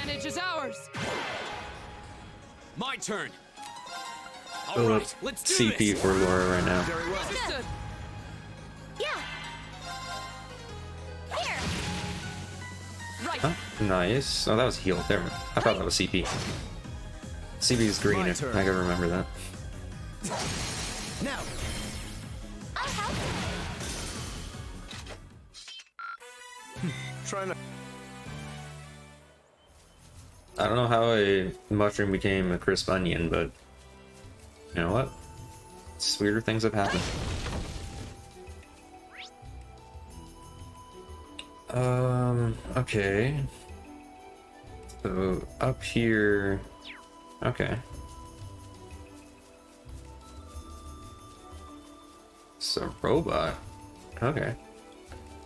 advantage is ours. My turn. All Build up right, let's do CP this. for Laura right now. Very well. Understood. Yeah. Here. Right. Huh? Nice. Oh, that was heal. There. I thought that was CP. CP is green. My If turn. I gotta remember that. Now. I'll help. Trying to. I don't know how a mushroom became a crisp onion, but you know what? Weirder things have happened. Okay. So up here. Okay. So robot. Okay.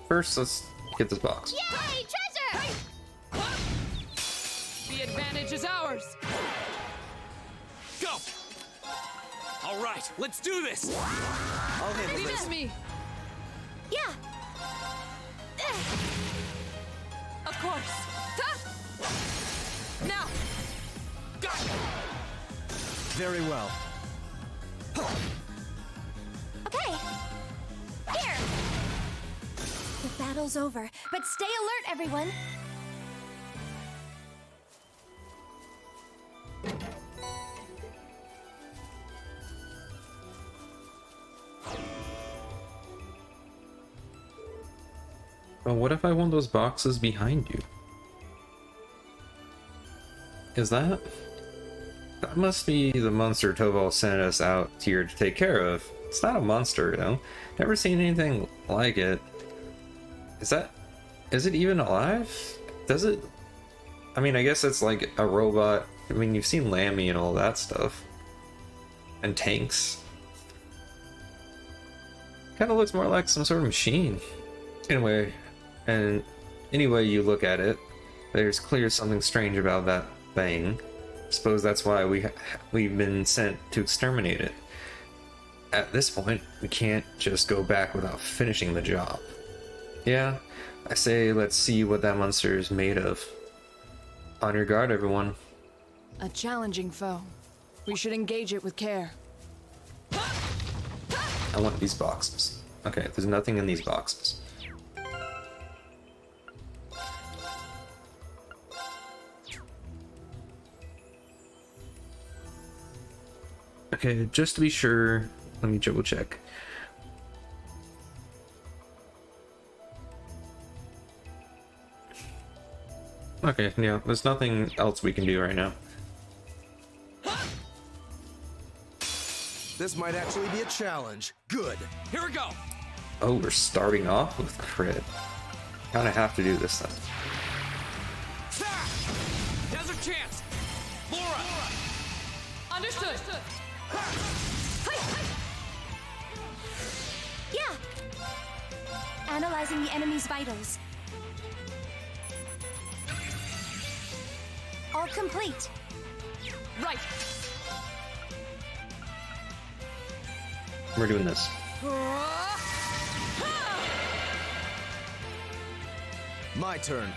First, let's get this box. Yay, treasure! The advantage is ours. Go. All right, let's do this. I'll handle Leave it this. to me. Yeah. Of course. Ha! Now. Got it. Very well. Okay. Here. The battle's over, but stay alert, everyone. But what if I want those boxes behind you? Is that? That must be the monster Toval sent us out here to take care of. It's not a monster, though. Never seen anything like it. Is it even alive? Does it? I mean, I guess it's like a robot. I mean, you've seen Lammy and all that stuff. And tanks. Kind of looks more like some sort of machine. Anyway, and any way you look at it, there's clearly something strange about that thing. Suppose that's why we've been sent to exterminate it. At this point, we can't just go back without finishing the job. Yeah, I say let's see what that monster is made of. On your guard, everyone. A challenging foe. We should engage it with care. I want these boxes. Okay, there's nothing in these boxes. Okay, just to be sure, let me double check. Okay, yeah, there's nothing else we can do right now. This might actually be a challenge. Good. Here we go. Oh, we're starting off with crit. Kinda have to do this then. Now's our chance. Laura. Understood. Yeah. Analyzing the enemy's vitals. All complete. Right. We're doing this. My turn.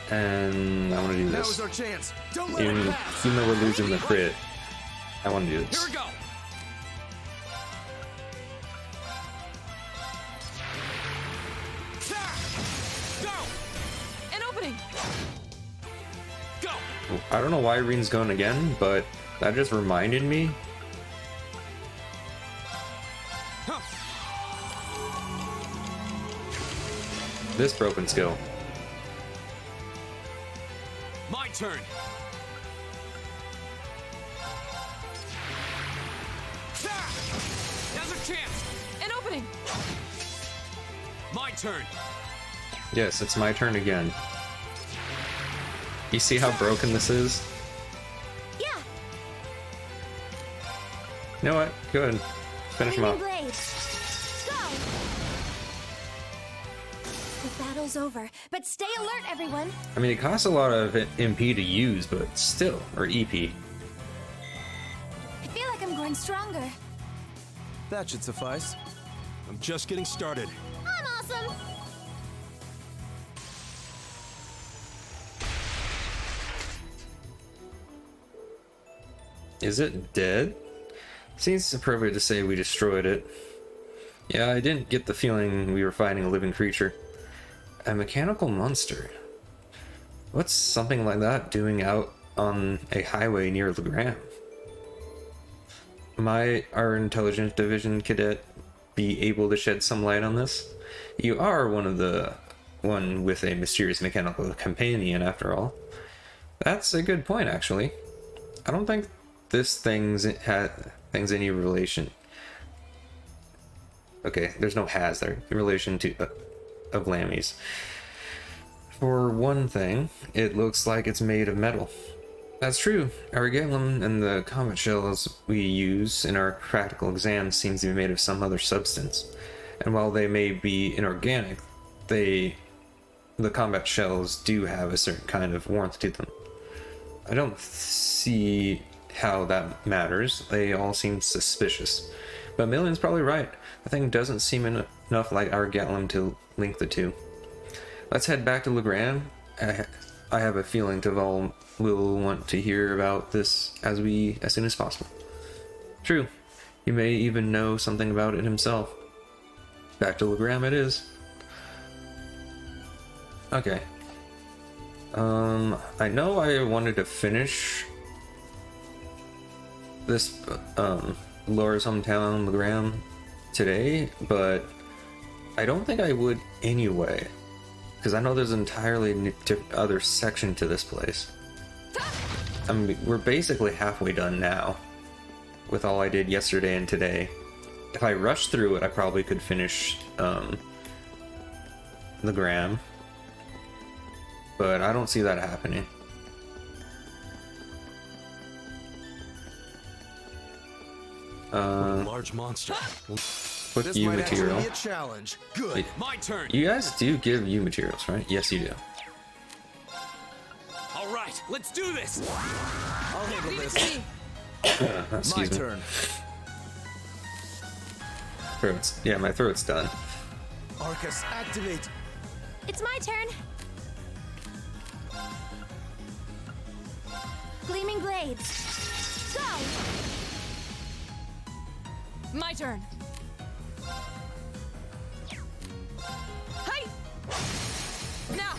And I want to do Now's this. our chance. Don't let it Even pass. though we're losing the crit, I want to do Here this. we go. Go. An opening. Go. I don't know why Reen's going again, but that just reminded me. Huh. This broken skill. My turn. Now's our chance. An opening. My turn. Yes, it's my turn again. You see how broken this is? Yeah. You know what? Go ahead. Finish him Flaming off. blades. Go. The battle's over, but stay alert, everyone. I mean, it costs a lot of MP to use, but still, or EP. I feel like I'm growing stronger. That should suffice. I'm just getting started. I'm awesome. Is it dead? Seems appropriate to say we destroyed it. Yeah, I didn't get the feeling we were fighting a living creature. A mechanical monster. What's something like that doing out on a highway near Legram? Might our intelligence division cadet be able to shed some light on this? You are one with a mysterious mechanical companion, after all. That's a good point, actually. I don't think this thing's any relation. Okay, there's no has there in relation to of Lammy's. For one thing, it looks like it's made of metal. That's true. Our Argillum and the comet shells we use in our practical exams seems to be made of some other substance. And while they may be inorganic, the combat shells do have a certain kind of warmth to them. I don't see how that matters. They all seem suspicious. But Million's probably right. The thing doesn't seem enough like our Argillum to link the two. Let's head back to Legram. I have a Feeling Taval will want to hear about this as soon as possible. True. He may even know something about it himself. Back to Legram it is. Okay. I know I wanted to finish this Laura's hometown, Legram, today, but I don't think I would anyway, because I know there's an entirely other section to this place. I mean, we're basically halfway done now with all I did yesterday and today. If I rushed through it, I probably could finish Legram, but I don't see that happening. Large monster. Put This you might material. actually be a challenge. Good. Wait, My turn. you guys do give you materials, right? Yes, you do. All right, let's do this. I'll handle this. My Excuse me. turn. Yeah, my throat's done. Arcus, activate. It's my turn. Gleaming blades. Go! My turn. Hey! Now!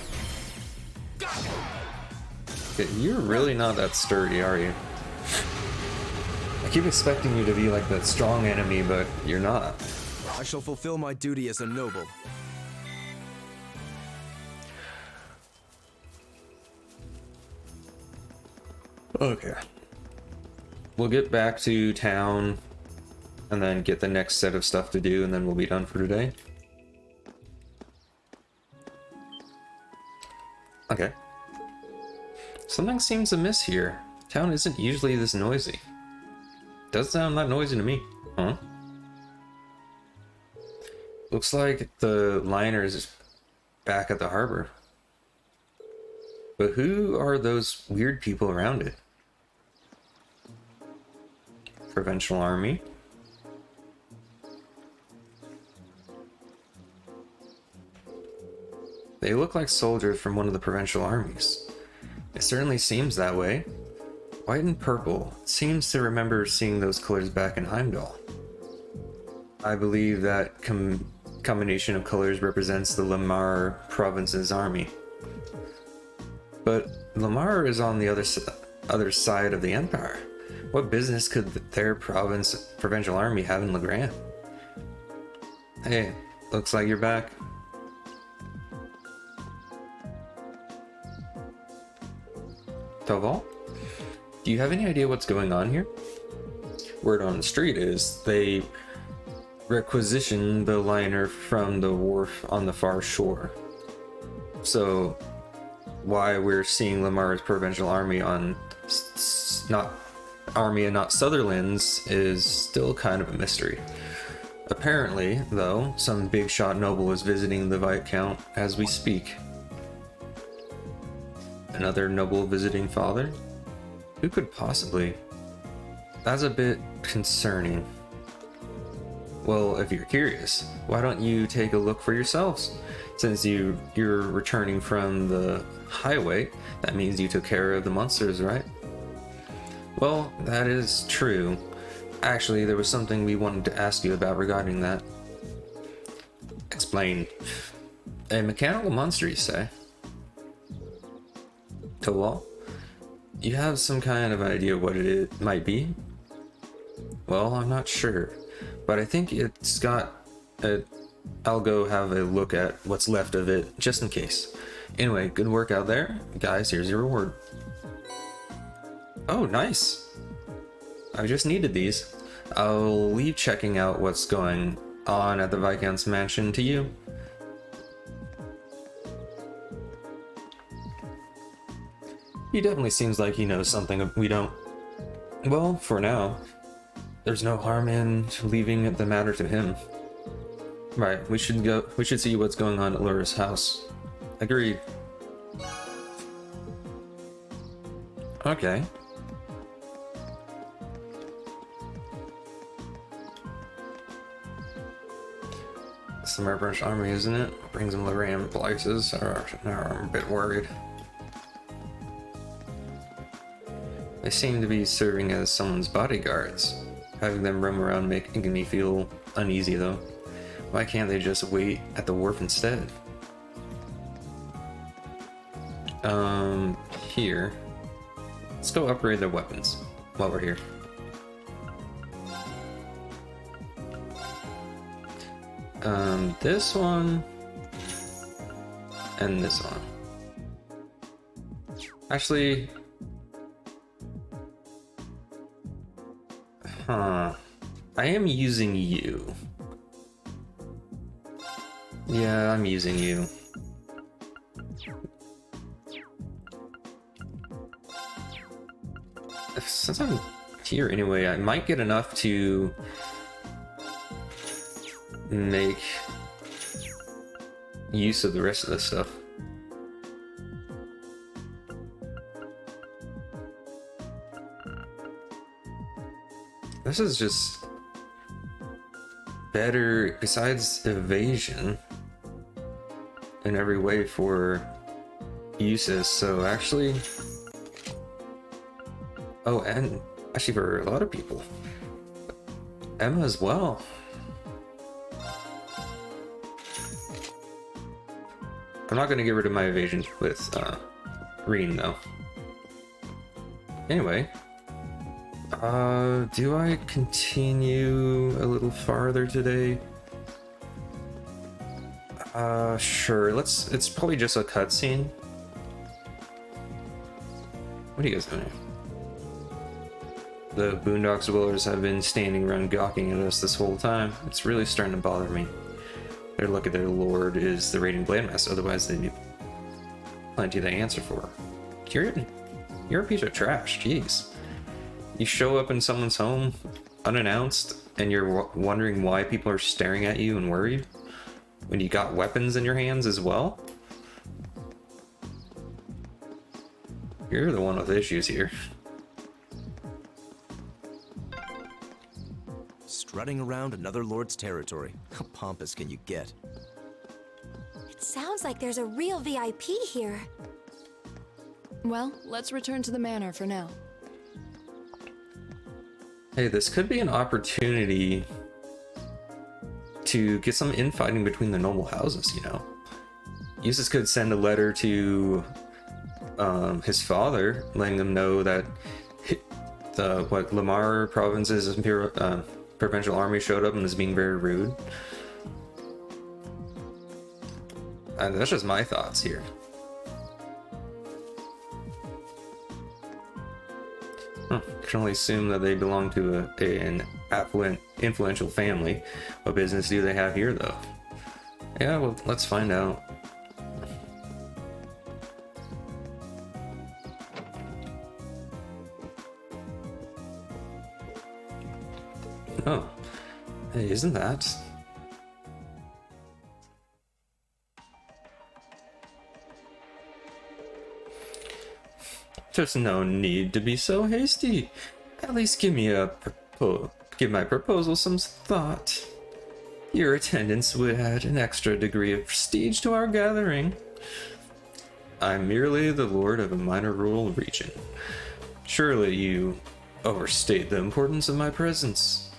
Okay, you're really not that sturdy, are you? I keep expecting you to be like that strong enemy, but you're not. I shall fulfill my duty as a noble. Okay. We'll get back to town and then get the next set of stuff to do, and then we'll be done for today. Okay. Something seems amiss here. Town isn't usually this noisy. Does sound that noisy to me. Huh? Looks like the liner is back at the harbor. But who are those weird people around it? Provincial Army? They look like soldiers from one of the provincial armies. It certainly seems that way. White and purple. Seems to remember seeing those colors back in Heimdall. I believe that combination of colors represents the Lamar province's army. But Lamar is on the other side of the empire. What business could their provincial army have in Legram? Hey, looks like you're back. Taval? Do you have any idea what's going on here? Word on the street is they requisitioned the liner from the wharf on the far shore. So why we're seeing Lamar's provincial army on not army and not Sutherland's is still kind of a mystery. Apparently, though, some big shot noble is visiting the Viscount as we speak. Another noble visiting father? Who could possibly? That's a bit concerning. Well, if you're curious, why don't you take a look for yourselves? Since you're returning from the highway, that means you took care of the monsters, right? Well, that is true. Actually, there was something we wanted to ask you about regarding that. Explain. A mechanical monster, you say? Towal? You have some kind of idea what it might be? Well, I'm not sure, but I think it's got a... I'll go have a look at what's left of it, just in case. Anyway, good work out there. Guys, here's your reward. Oh, nice. I just needed these. I'll leave checking out what's going on at the Viscount's mansion to you. He definitely seems like he knows something we don't. Well, for now, there's no harm in leaving the matter to him. Right, we should see what's going on at Laura's house. Agreed. Okay. It's the Murbrunch army, isn't it? Brings them Loran places. I'm a bit worried. They seem to be serving as someone's bodyguards. Having them roam around making me feel uneasy, though. Why can't they just wait at the wharf instead? Here. Let's go upgrade their weapons while we're here. This one and this one. Actually, I am using you. Yeah, I'm using you. Since I'm here anyway, I might get enough to make use of the rest of this stuff. This is just better besides evasion in every way for uses, so actually... Oh, and actually for a lot of people. Emma as well. I'm not going to get rid of my evasion with Reen, though. Anyway. Do I continue a little farther today? Sure. It's probably just a cutscene. What are you guys doing? The Boondocks Dwellers have been standing around gawking at us this whole time. It's really starting to bother me. Their luck at their lord is the raiding Blandmaster, otherwise they'd be plenty to answer for. You're a piece of trash, jeez. You show up in someone's home unannounced and you're wondering why people are staring at you and worried when you got weapons in your hands as well? You're the one with issues here. Strutting around another lord's territory. How pompous can you get? It sounds like there's a real VIP here. Well, let's return to the manor for now. Hey, this could be an opportunity to get some infighting between the noble houses, you know. Eustace could send a letter to his father, letting them know that Lamar province's provincial army showed up and is being very rude. And that's just my thoughts here. Can only assume that they belong to an affluent, influential family. What business do they have here, though? Yeah, well, let's find out. Oh, hey, isn't that? There's no need to be so hasty. At least give my proposal some thought. Your attendance would add an extra degree of prestige to our gathering. I'm merely the lord of a minor rural region. Surely you overstate the importance of my presence.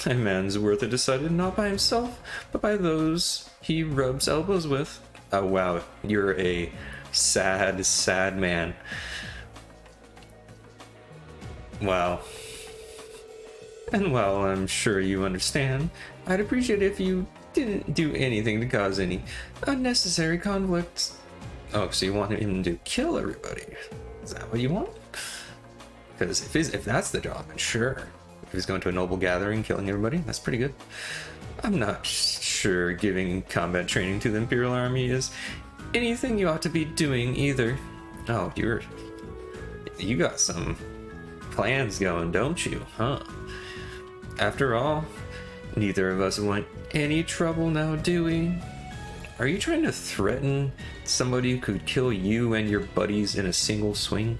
A man's worth is decided not by himself, but by those he rubs elbows with. Oh wow, you're a sad, sad man. Wow. And while I'm sure you understand, I'd appreciate if you didn't do anything to cause any unnecessary conflict. Oh, so you want him to kill everybody? Is that what you want? Because if that's the job, then sure. If he's going to a noble gathering, killing everybody, that's pretty good. I'm not sure giving combat training to the Imperial Army is anything you ought to be doing either. Oh, you got some plans going, don't you, huh? After all, neither of us want any trouble now, do we? Are you trying to threaten somebody who could kill you and your buddies in a single swing?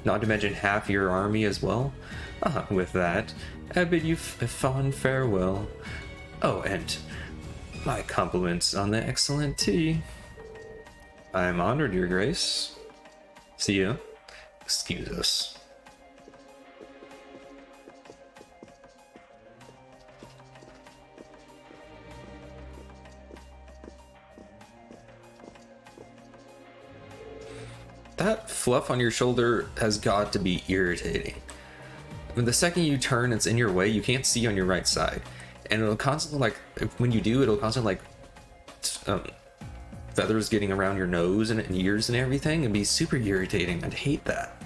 Not to mention half your army as well? With that, I bid you a fond farewell. Oh, and my compliments on the excellent tea. I'm honored, Your Grace. See ya. Excuse us. That fluff on your shoulder has got to be irritating. I mean, the second you turn, it's in your way. You can't see on your right side, and it'll constantly, like, when you do, it'll constantly, like, feathers getting around your nose and ears and everything, and be super irritating. I'd hate that.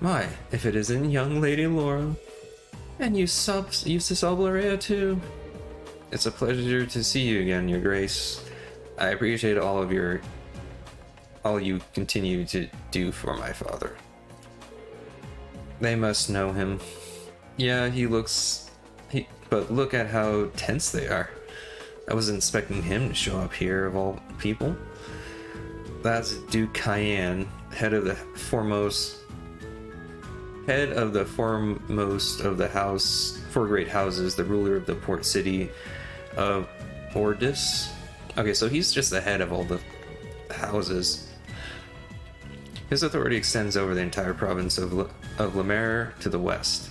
My, if it isn't young Lady Laura, and Eustace Albarea too. It's a pleasure to see you again, Your Grace. I appreciate all you continue to do for my father. They must know him. Yeah, but look at how tense they are. I wasn't expecting him to show up here, of all people. That's Duke Cayenne, head of the foremost of the four great houses, the ruler of the port city of Ordis. Okay, so he's just the head of all the houses. His authority extends over the entire province of Lemaire to the west.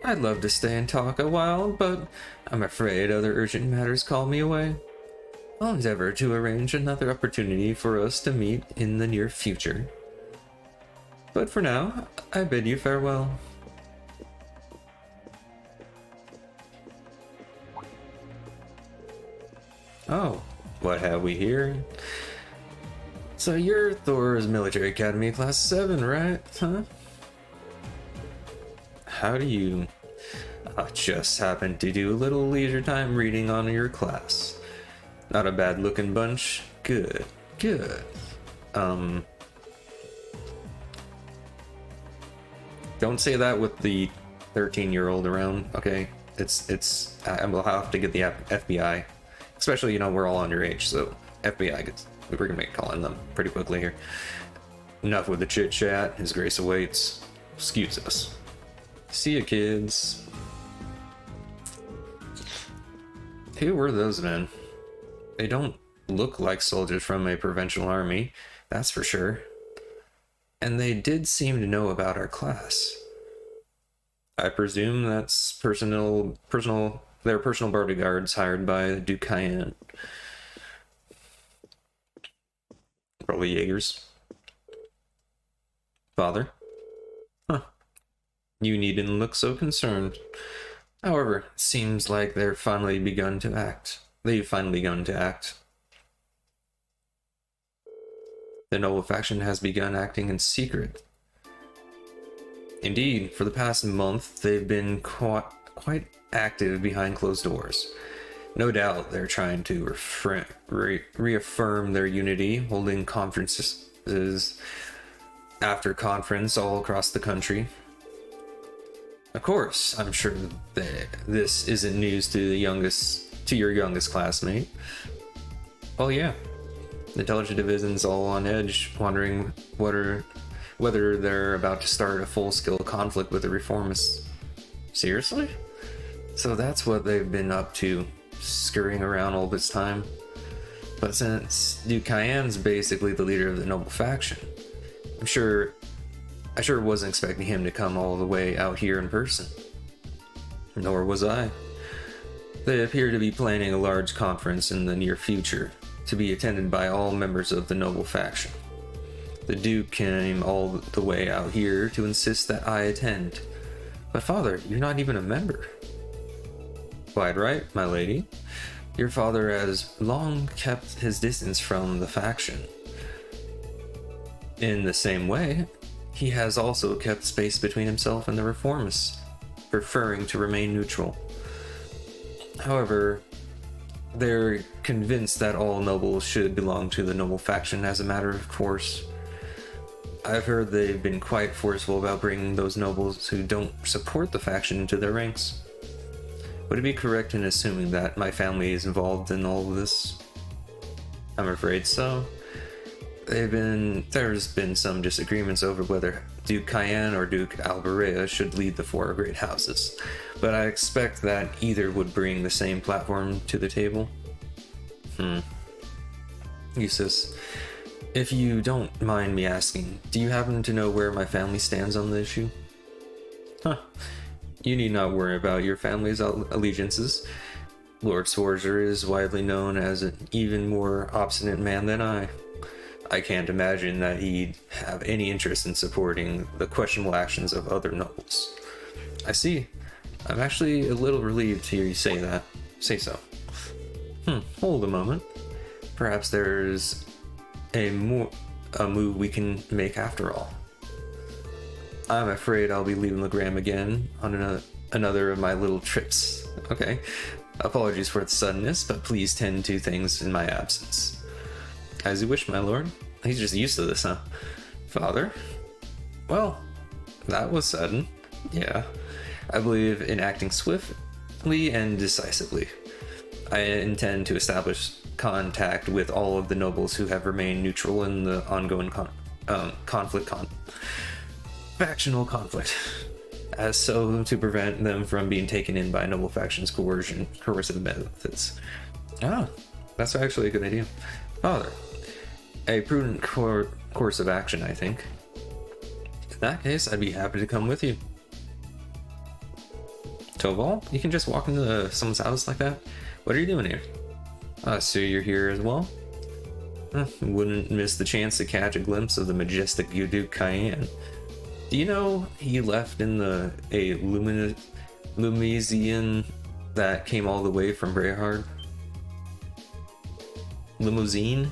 I'd love to stay and talk a while, but I'm afraid other urgent matters call me away. I'll endeavor to arrange another opportunity for us to meet in the near future. But for now, I bid you farewell. Oh, what have we here? So you're Thor's Military Academy Class 7, right? Huh? How do you... I just happened to do a little leisure time reading on your class. Not a bad looking bunch. Good. Good. Don't say that with the 13-year-old around, okay? I will have to get the FBI. Especially, we're all underage, so we're gonna make a call on them pretty quickly here. Enough with the chit chat. His Grace awaits. Excuse us. See ya, kids. Who were those men? They don't look like soldiers from a provincial army, that's for sure. And they did seem to know about our class. I presume that's their personal bodyguards hired by Duke Cayenne. Probably Jaegers. Father? Huh. You needn't look so concerned. However, it seems like they've finally begun to act. The noble faction has begun acting in secret. Indeed, for the past month, they've been quite active behind closed doors. No doubt they're trying to reaffirm their unity, holding conferences after conference all across the country. Of course, I'm sure that this isn't news to your youngest classmate. Oh yeah, the intelligence division's all on edge, wondering whether they're about to start a full-scale conflict with the reformists. Seriously? So that's what they've been up to. scurrying around all this time. But since Duke Cayenne's basically the leader of the noble faction, I sure wasn't expecting him to come all the way out here in person. Nor was I. They appear to be planning a large conference in the near future, to be attended by all members of the noble faction. The Duke came all the way out here to insist that I attend. But father, you're not even a member. Quite right, my lady. Your father has long kept his distance from the faction. In the same way, he has also kept space between himself and the reformists, preferring to remain neutral. However, they're convinced that all nobles should belong to the noble faction as a matter of course. I've heard they've been quite forceful about bringing those nobles who don't support the faction into their ranks. Would it be correct in assuming that my family is involved in all of this? I'm afraid so. There's been some disagreements over whether Duke Cayenne or Duke Alberea should lead the four great houses, but I expect that either would bring the same platform to the table. Eustace, if you don't mind me asking, do you happen to know where my family stands on the issue? You need not worry about your family's allegiances. Lord Sforza is widely known as an even more obstinate man than I. I can't imagine that he'd have any interest in supporting the questionable actions of other nobles. I see. I'm actually a little relieved to hear you say that. Say so. Hold a moment. Perhaps there's a move we can make after all. I'm afraid I'll be leaving Legram again on another of my little trips. Okay. Apologies for the suddenness, but please tend to things in my absence. As you wish, my lord. He's just used to this, huh? Father? Well, that was sudden. Yeah. I believe in acting swiftly and decisively. I intend to establish contact with all of the nobles who have remained neutral in the ongoing factional conflict, as so to prevent them from being taken in by noble factions' coercive methods. That's actually a good idea. Father, a prudent course of action, I think. In that case, I'd be happy to come with you. Toval, you can just walk into someone's house like that? What are you doing here? So you're here as well? Wouldn't miss the chance to catch a glimpse of the majestic Duke Cayenne. Do you know he left in a limousine that came all the way from Brehard? Limousine?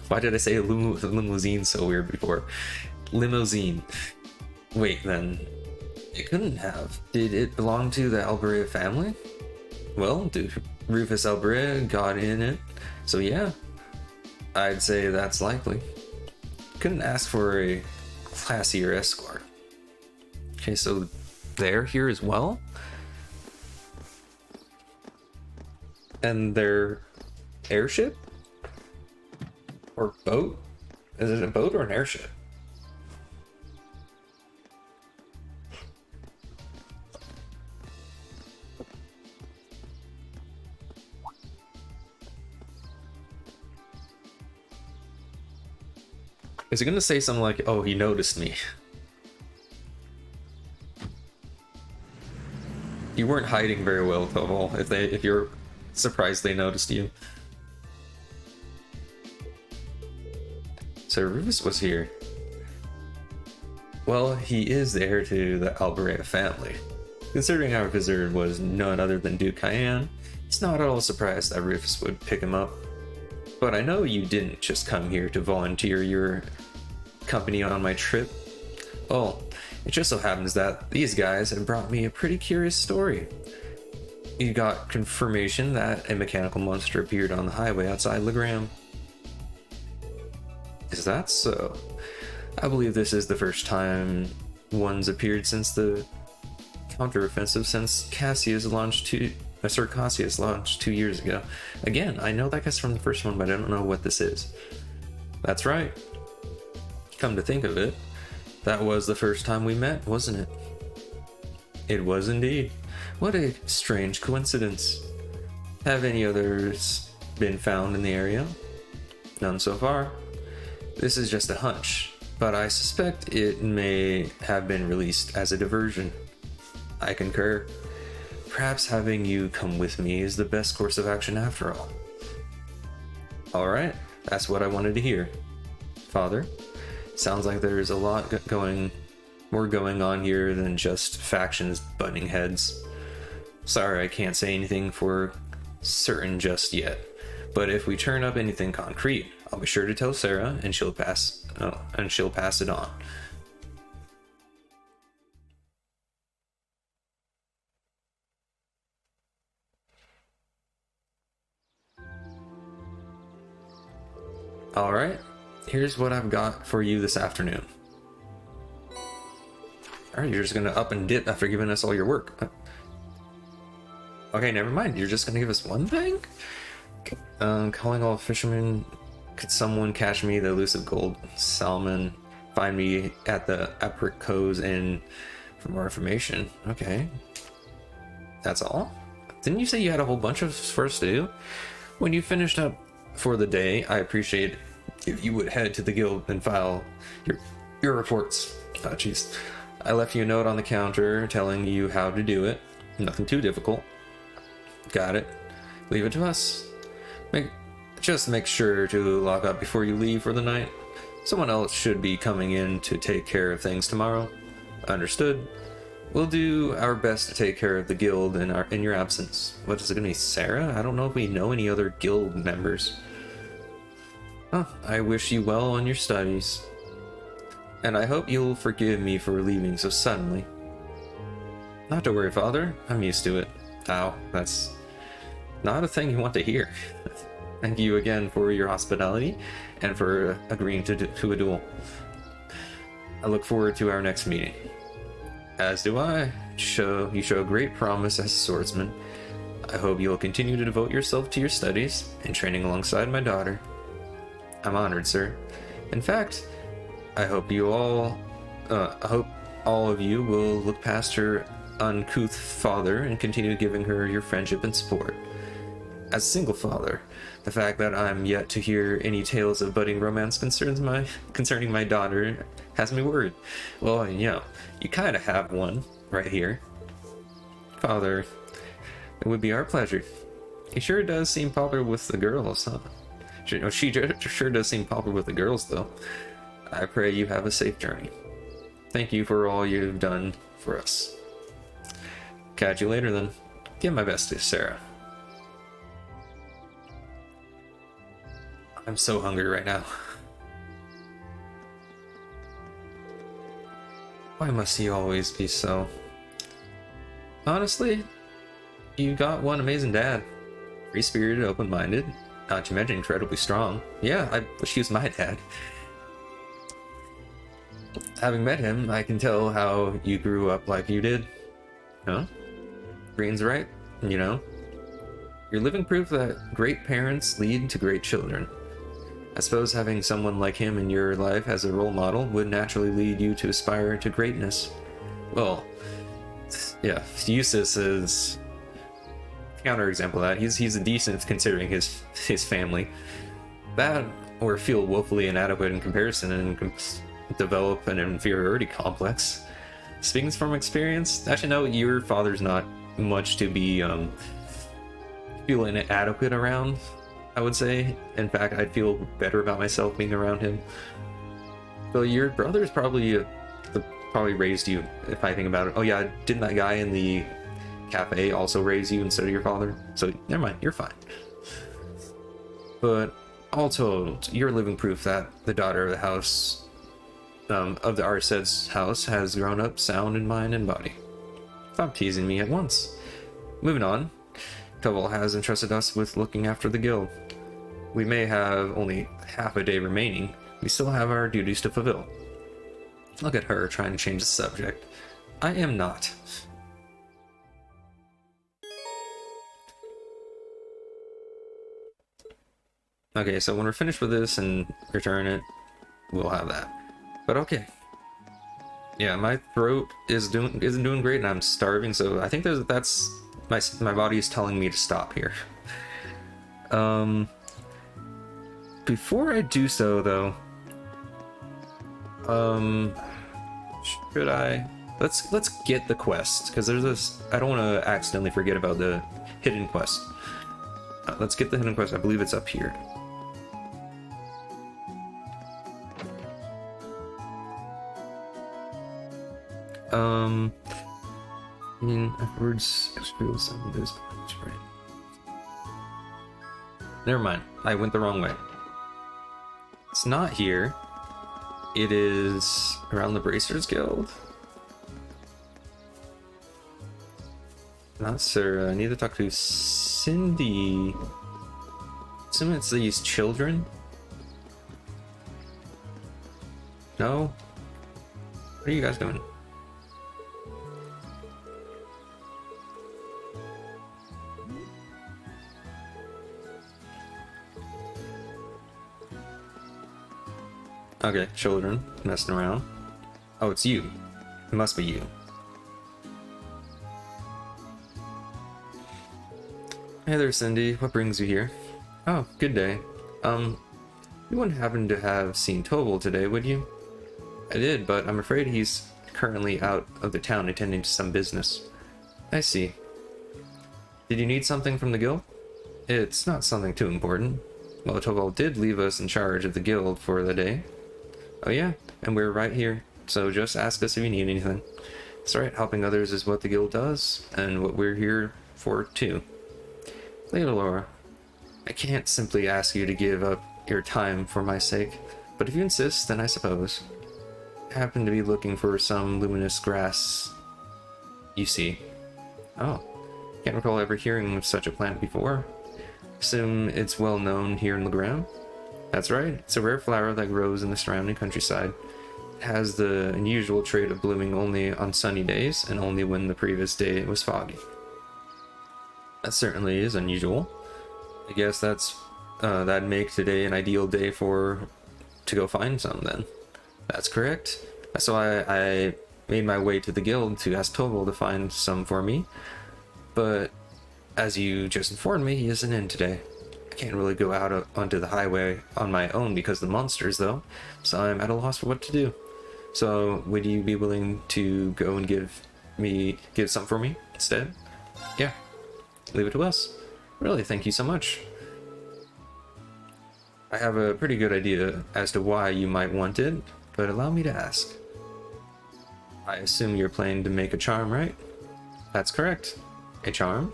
Why did I say limousine so weird before? Limousine. Wait, then. It couldn't have. Did it belong to the Alberea family? Well, Duke Rufus Alberea got in it, so yeah. I'd say that's likely. Couldn't ask for a classier escort. Okay, so they're here as well? And their airship? Or boat? Is it a boat or an airship? Is it gonna say something like, oh, he noticed me? You weren't hiding very well, Toval, if you're surprised they noticed you. So Rufus was here. Well, he is the heir to the Alberea family. Considering our visitor was none other than Duke Cayenne, it's not at all surprised that Rufus would pick him up. But I know you didn't just come here to volunteer your company on my trip. Well, it just so happens that these guys have brought me a pretty curious story. You got confirmation that a mechanical monster appeared on the highway outside Legram. Is that so? I believe this is the first time one's appeared since the counteroffensive since Sir Cassius launched 2 years ago. Again, I know that guy's from the first one, but I don't know what this is. That's right. Come to think of it, that was the first time we met, wasn't it? It was indeed. What a strange coincidence. Have any others been found in the area? None so far. This is just a hunch, but I suspect it may have been released as a diversion. I concur. Perhaps having you come with me is the best course of action after all. Alright, that's what I wanted to hear. Father, sounds like there's a lot more going on here than just factions butting heads. Sorry I can't say anything for certain just yet, but if we turn up anything concrete, I'll be sure to tell Sarah and she'll pass it on. Alright, here's what I've got for you this afternoon. Alright, you're just gonna up and dip after giving us all your work. Okay, never mind, you're just gonna give us one thing? Calling all fishermen, could someone catch me the elusive gold salmon? Find me at the Apricot Inn for more information. Okay. That's all? Didn't you say you had a whole bunch of first to do? When you finished up for the day, I appreciate if you would head to the guild and file your reports. Oh, jeez. I left you a note on the counter telling you how to do it. Nothing too difficult. Got it. Leave it to us. Just make sure to lock up before you leave for the night. Someone else should be coming in to take care of things tomorrow. Understood. We'll do our best to take care of the guild in your absence. What is it gonna be, Sarah? I don't know if we know any other guild members. Oh, I wish you well on your studies. And I hope you'll forgive me for leaving so suddenly. Not to worry, Father. I'm used to it. Ow, that's not a thing you want to hear. Thank you again for your hospitality and for agreeing to a duel. I look forward to our next meeting. As do I. You show great promise as a swordsman. I hope you'll continue to devote yourself to your studies and training alongside my daughter. I'm honored, sir. In fact, I hope all of you will look past her uncouth father and continue giving her your friendship and support. As a single father, the fact that I'm yet to hear any tales of budding romance concerning my daughter has me worried. Well, you kind of have one right here. Father, it would be our pleasure. He sure does seem popular with the girls, huh? She sure does seem popular with the girls, though. I pray you have a safe journey. Thank you for all you've done for us. Catch you later, then. Give my best to Sarah. I'm so hungry right now. Why must he always be so? Honestly, you got one amazing dad. Free-spirited, open-minded, not to mention incredibly strong. Yeah, I wish he was my dad. Having met him, I can tell how you grew up like you did. Huh? Green's right, You're living proof that great parents lead to great children. I suppose having someone like him in your life as a role model would naturally lead you to aspire to greatness. Well, yeah, Eustace is a counterexample of that. He's a decent considering his family. That, or feel woefully inadequate in comparison and develop an inferiority complex. Speaking from experience, actually no, your father's not much to be feeling inadequate around, I would say. In fact, I'd feel better about myself being around him. But your brother's probably raised you, if I think about it. Oh yeah, didn't that guy in the cafe also raise you instead of your father? So never mind, you're fine. But all told, you're living proof that the daughter of the house, of the Arsed's house, has grown up sound in mind and body. Stop teasing me at once. Moving on. Toval has entrusted us with looking after the guild. We may have only half a day remaining. We still have our duties to fulfill. Look at her trying to change the subject. I am not. Okay, so when we're finished with this and return it, we'll have that. But okay. Yeah, my throat isn't doing great, and I'm starving. So I think that's my body is telling me to stop here. Before I do so, though, should I? Let's get the quest, because there's this. I don't want to accidentally forget about the hidden quest. Let's get the hidden quest. I believe it's up here. Afterwards, right. Never mind. I went the wrong way. It's not here. It is around the Bracers Guild. Not Sarah. I need to talk to Cindy. Assume it's these children. No? What are you guys doing? Okay, children messing around. Oh, it's you. It must be you. Hey there, Cindy. What brings you here? Oh, good day. You wouldn't happen to have seen Tobal today, would you? I did, but I'm afraid he's currently out of the town attending to some business. I see. Did you need something from the guild? It's not something too important. Well, Tobal did leave us in charge of the guild for the day. Oh yeah, and we're right here, so just ask us if you need anything. It's right, helping others is what the guild does, and what we're here for too. Lady Laura, I can't simply ask you to give up your time for my sake, but if you insist, then I suppose. I happen to be looking for some luminous grass, you see. Oh, can't recall ever hearing of such a plant before. Assume it's well known here in Legram? That's right, it's a rare flower that grows in the surrounding countryside. It has the unusual trait of blooming only on sunny days, and only when the previous day was foggy. That certainly is unusual. I guess that'd make today an ideal day to go find some then. That's correct. That's why I made my way to the guild to ask Tobal to find some for me. But as you just informed me, he isn't in today. I can't really go out onto the highway on my own because of the monsters, though, so I'm at a loss for what to do. So, would you be willing to go and give some for me instead? Yeah, leave it to us. Really, thank you so much. I have a pretty good idea as to why you might want it, but allow me to ask. I assume you're planning to make a charm, right? That's correct. A charm?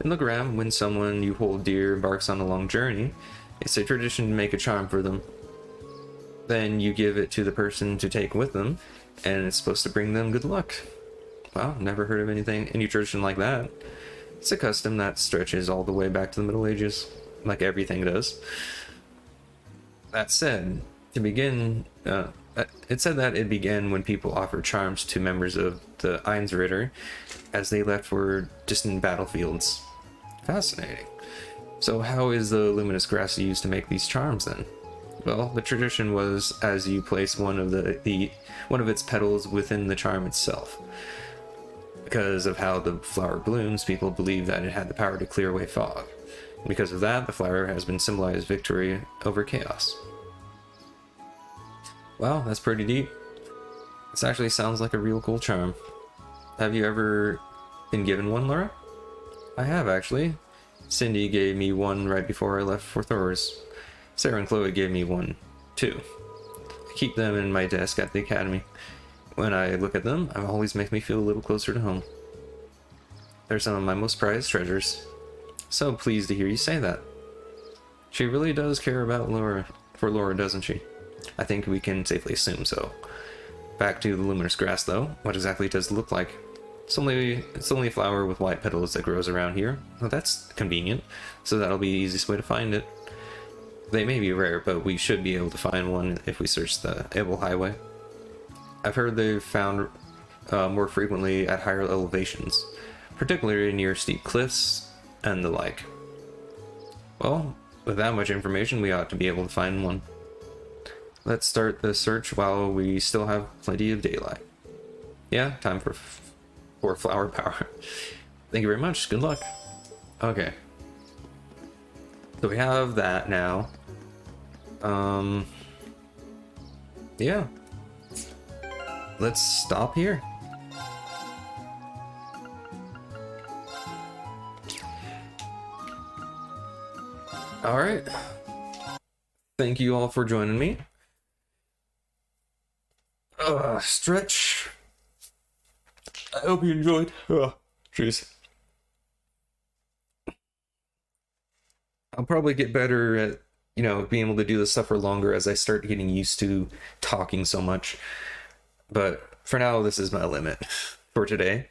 In Legram, when someone you hold dear embarks on a long journey, it's a tradition to make a charm for them. Then you give it to the person to take with them, and it's supposed to bring them good luck. Wow, never heard of any tradition like that. It's a custom that stretches all the way back to the Middle Ages, like everything does. That said, it said that it began when people offered charms to members of the Einsritter as they left for distant battlefields. Fascinating. So how is the luminous grass used to make these charms then? Well, the tradition was as you place one of its petals within the charm itself. Because of how the flower blooms, people believe that it had the power to clear away fog. Because of that, the flower has been symbolized victory over chaos. Wow, that's pretty deep. This actually sounds like a real cool charm. Have you ever been given one, Laura? I have, actually. Cindy gave me one right before I left for Thor's. Sarah and Chloe gave me one, too. I keep them in my desk at the academy. When I look at them, it always makes me feel a little closer to home. They're some of my most prized treasures. So pleased to hear you say that. She really does care about Laura, doesn't she? I think we can safely assume so. Back to the luminous grass, though. What exactly does it look like? It's only a flower with white petals that grows around here. Well, that's convenient, so that'll be the easiest way to find it. They may be rare, but we should be able to find one if we search the Ebel Highway. I've heard they're found more frequently at higher elevations, particularly near steep cliffs and the like. Well, with that much information, we ought to be able to find one. Let's start the search while we still have plenty of daylight. yeah, time for flower power. Thank you very much. Good luck. Okay. So we have that now. Yeah. Let's stop here. All right. Thank you all for joining me. Stretch. I hope you enjoyed. Oh, jeez. I'll probably get better at, being able to do this stuff for longer as I start getting used to talking so much. But for now, this is my limit for today.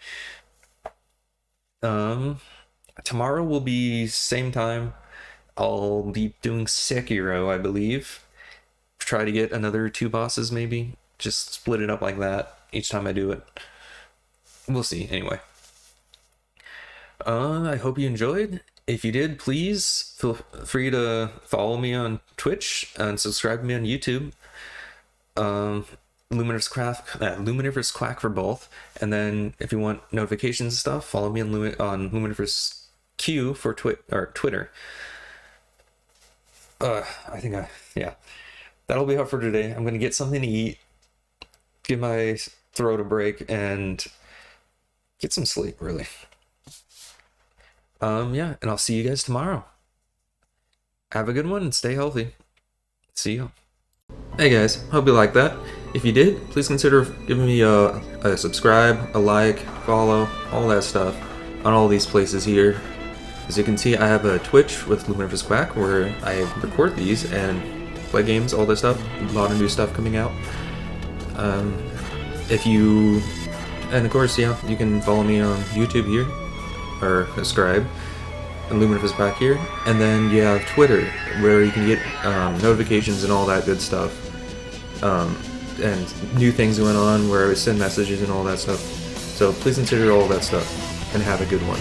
Tomorrow will be same time. I'll be doing Sekiro, I believe. Try to get another 2 bosses, maybe. Just split it up like that each time I do it. We'll see, anyway. I hope you enjoyed. If you did, please feel free to follow me on Twitch and subscribe to me on YouTube. Luminiferous Quack for both. And then if you want notifications and stuff, follow me on Luminiferous Q for Twitter. Yeah. That'll be all for today. I'm gonna get something to eat, give my throat a break, and get some sleep, really. Yeah, and I'll see you guys tomorrow. Have a good one and stay healthy. See you. Hey guys, hope you liked that. If you did, please consider giving me a subscribe, a like, follow, all that stuff on all these places here. As you can see, I have a Twitch with Luminiferous Quack where I record these and play games, all this stuff. A lot of new stuff coming out. And of course, yeah, you can follow me on YouTube here, or subscribe, and Luminiferous Quack here. And then you have Twitter, where you can get notifications and all that good stuff. And new things going on where I would send messages and all that stuff. So please consider all that stuff, and have a good one.